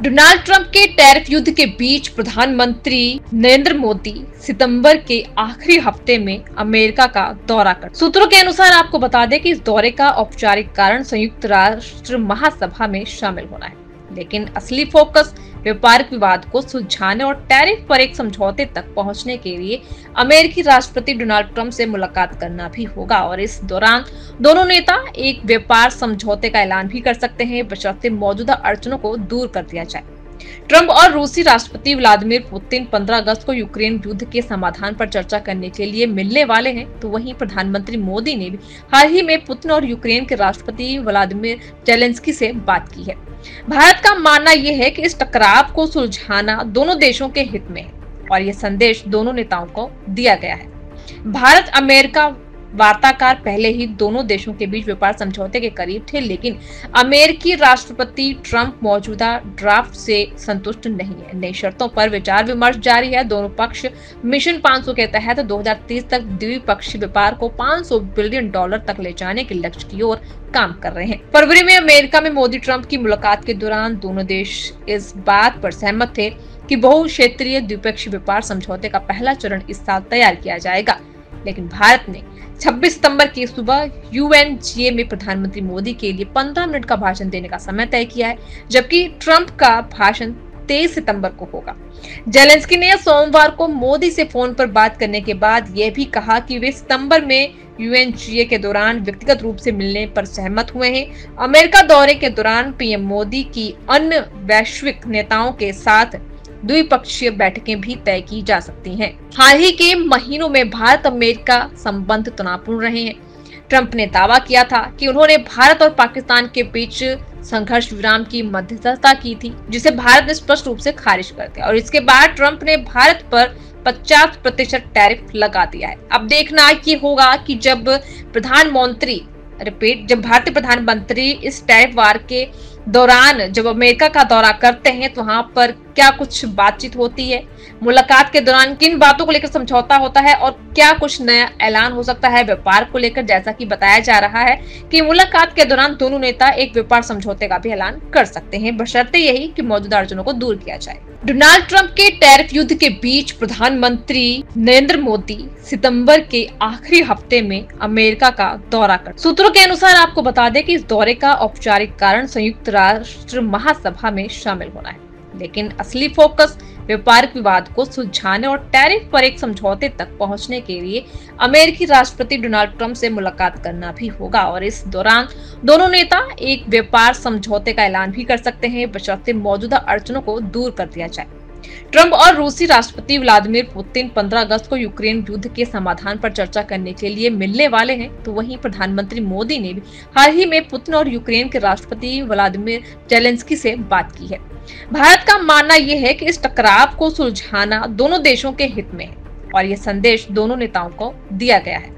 Donald Trump के tariff युद्ध के बीच प्रधानमंत्री नरेंद्र मोदी सितंबर के आखिरी हफ्ते में अमेरिका का दौरा कर सूत्रों के अनुसार आपको बता दें कि इस दौरे का औपचारिक कारण संयुक्त राष्ट्र महासभा में शामिल होना है, लेकिन असली फोकस व्यापारिक विवाद को सुलझाने और टैरिफ पर एक समझौते तक पहुंचने के लिए अमेरिकी राष्ट्रपति डोनाल्ड ट्रंप से मुलाकात करना भी होगा। और इस दौरान दोनों नेता एक व्यापार समझौते का ऐलान भी कर सकते हैं, बशर्ते मौजूदा अड़चनों को दूर कर दिया जाए। ट्रंप और रूसी राष्ट्रपति व्लादिमीर पुतिन 15 अगस्त को यूक्रेन युद्ध के समाधान पर चर्चा करने के लिए मिलने वाले हैं, तो वहीं प्रधानमंत्री मोदी ने भी हाल ही में पुतिन और यूक्रेन के राष्ट्रपति व्लादिमीर जेलेंस्की से बात की है। भारत का मानना यह है कि इस टकराव को सुलझाना दोनों देशों के हित में है और यह संदेश दोनों नेताओं को दिया गया है। भारत अमेरिका वार्ताकार पहले ही दोनों देशों के बीच व्यापार समझौते के करीब थे, लेकिन अमेरिकी राष्ट्रपति ट्रंप मौजूदा ड्राफ्ट से संतुष्ट नहीं है। नई शर्तों पर विचार विमर्श जारी है। दोनों पक्ष मिशन 500 के तहत 2030 तक द्विपक्षीय व्यापार को $500 बिलियन तक ले जाने के लक्ष्य की ओर काम कर रहे हैं। फरवरी में अमेरिका में मोदी ट्रंप की मुलाकात के दौरान दोनों देश इस बात पर सहमत थे कि बहुक्षेत्रीय द्विपक्षीय व्यापार समझौते का पहला चरण इस साल तैयार किया जाएगा, लेकिन भारत ने 26 सितंबर की सुबह UNGA में प्रधानमंत्री मोदी के लिए 15 मिनट का भाषण देने का समय तय किया है, जबकि ट्रंप का भाषण 23 सितंबर को होगा। जेलेंस्की ने सोमवार को मोदी से फोन पर बात करने के बाद यह भी कहा कि वे सितंबर में UNGA के दौरान व्यक्तिगत रूप से मिलने पर सहमत हुए हैं। अमेरिका दौरे के दौरान पीएम मोदी की अन्य वैश्विक नेताओं के साथ द्विपक्षीय बैठकें भी तय की जा सकती हैं। हाल ही के महीनों में भारत अमेरिका संबंध तनावपूर्ण रहे हैं। ट्रंप ने दावा किया था कि उन्होंने भारत और पाकिस्तान के बीच संघर्ष विराम की मध्यस्थता की थी, जिसे भारत ने स्पष्ट रूप से खारिज कर दिया और इसके बाद ट्रंप ने भारत पर 50% टैरिफ लगा दिया है। अब देखना ये होगा कि जब भारतीय प्रधानमंत्री इस टैरिफ वार के दौरान जब अमेरिका का दौरा करते हैं तो वहां पर क्या कुछ बातचीत होती है, मुलाकात के दौरान किन बातों को लेकर समझौता होता है और क्या कुछ नया ऐलान हो सकता है व्यापार को लेकर। जैसा कि बताया जा रहा है कि मुलाकात के दौरान दोनों नेता एक व्यापार समझौते का भी ऐलान कर सकते हैं, बशर्ते यही कि मौजूदा अड़चनों को दूर किया जाए। डोनाल्ड ट्रंप के टैरिफ युद्ध के बीच प्रधानमंत्री नरेंद्र मोदी सितंबर के आखिरी हफ्ते में अमेरिका का दौरा कर सूत्रों के अनुसार आपको बता दें कि इस दौरे का औपचारिक कारण संयुक्त राष्ट्र महासभा में शामिल होना है, लेकिन असली फोकस व्यापारिक विवाद को सुलझाने और टैरिफ पर एक समझौते तक पहुंचने के लिए अमेरिकी राष्ट्रपति डोनाल्ड ट्रंप से मुलाकात करना भी होगा। और इस दौरान दोनों नेता एक व्यापार समझौते का ऐलान भी कर सकते हैं, बशर्ते मौजूदा अड़चनों को दूर कर दिया जाए। ट्रंप और रूसी राष्ट्रपति व्लादिमीर पुतिन 15 अगस्त को यूक्रेन युद्ध के समाधान पर चर्चा करने के लिए मिलने वाले हैं, तो वहीं प्रधानमंत्री मोदी ने भी हाल ही में पुतिन और यूक्रेन के राष्ट्रपति व्लादिमीर जेलेंस्की से बात की है। भारत का मानना यह है कि इस टकराव को सुलझाना दोनों देशों के हित में है और यह संदेश दोनों नेताओं को दिया गया है।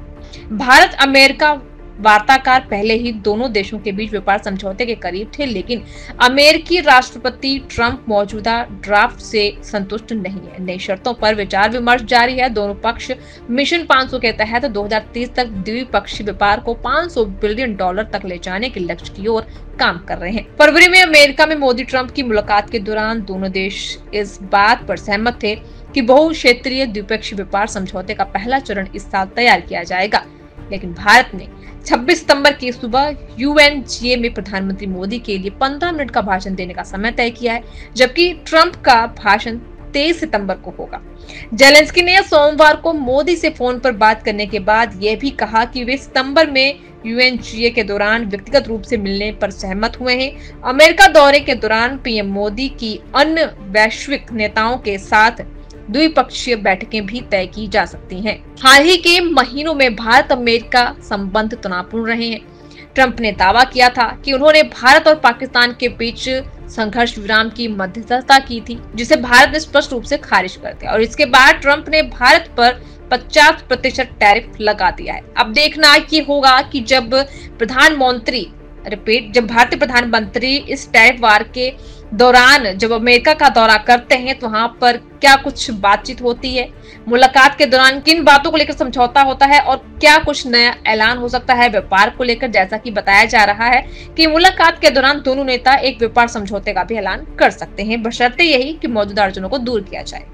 भारत अमेरिका वार्ताकार पहले ही दोनों देशों के बीच व्यापार समझौते के करीब थे, लेकिन अमेरिकी राष्ट्रपति ट्रंप मौजूदा ड्राफ्ट से संतुष्ट नहीं है। नई शर्तों पर विचार विमर्श जारी है। दोनों पक्ष मिशन 500 के तहत 2030 तक द्विपक्षीय व्यापार को $500 बिलियन तक ले जाने के लक्ष्य की ओर काम कर रहे हैं। फरवरी में अमेरिका में मोदी ट्रंप की मुलाकात के दौरान दोनों देश इस बात पर सहमत थे कि बहुक्षेत्रीय द्विपक्षीय व्यापार समझौते का पहला चरण इस साल तैयार किया जाएगा, लेकिन भारत ने 26 सितंबर की सुबह UNGA में प्रधानमंत्री मोदी के लिए 15 मिनट का भाषण देने का समय तय किया है, जबकि ट्रंप का भाषण 23 सितंबर को होगा। जेलेंस्की ने सोमवार को मोदी से फोन पर बात करने के बाद यह भी कहा कि वे सितंबर में UNGA के दौरान व्यक्तिगत रूप से मिलने पर सहमत हुए हैं। अमेरिका दौरे के दौरान पीएम मोदी की अन्य वैश्विक नेताओं के साथ द्विपक्षीय बैठकें भी तय की जा सकती हैं। हाल ही के महीनों में भारत अमेरिका संबंध तनावपूर्ण रहे हैं। ट्रंप ने दावा किया था कि उन्होंने भारत और पाकिस्तान के बीच संघर्ष विराम की मध्यस्थता की थी, जिसे भारत ने स्पष्ट रूप से खारिज कर दिया और इसके बाद ट्रंप ने भारत पर 50% टैरिफ लगा दिया है। अब देखना ये होगा कि जब रिपीट, जब भारतीय प्रधानमंत्री इस टैरिफ वार के दौरान जब अमेरिका का दौरा करते हैं तो वहां पर क्या कुछ बातचीत होती है, मुलाकात के दौरान किन बातों को लेकर समझौता होता है और क्या कुछ नया ऐलान हो सकता है व्यापार को लेकर। जैसा कि बताया जा रहा है कि मुलाकात के दौरान दोनों नेता एक व्यापार समझौते का भी ऐलान कर सकते हैं, बशर्ते यही कि मौजूदा अड़चनों को दूर किया जाए।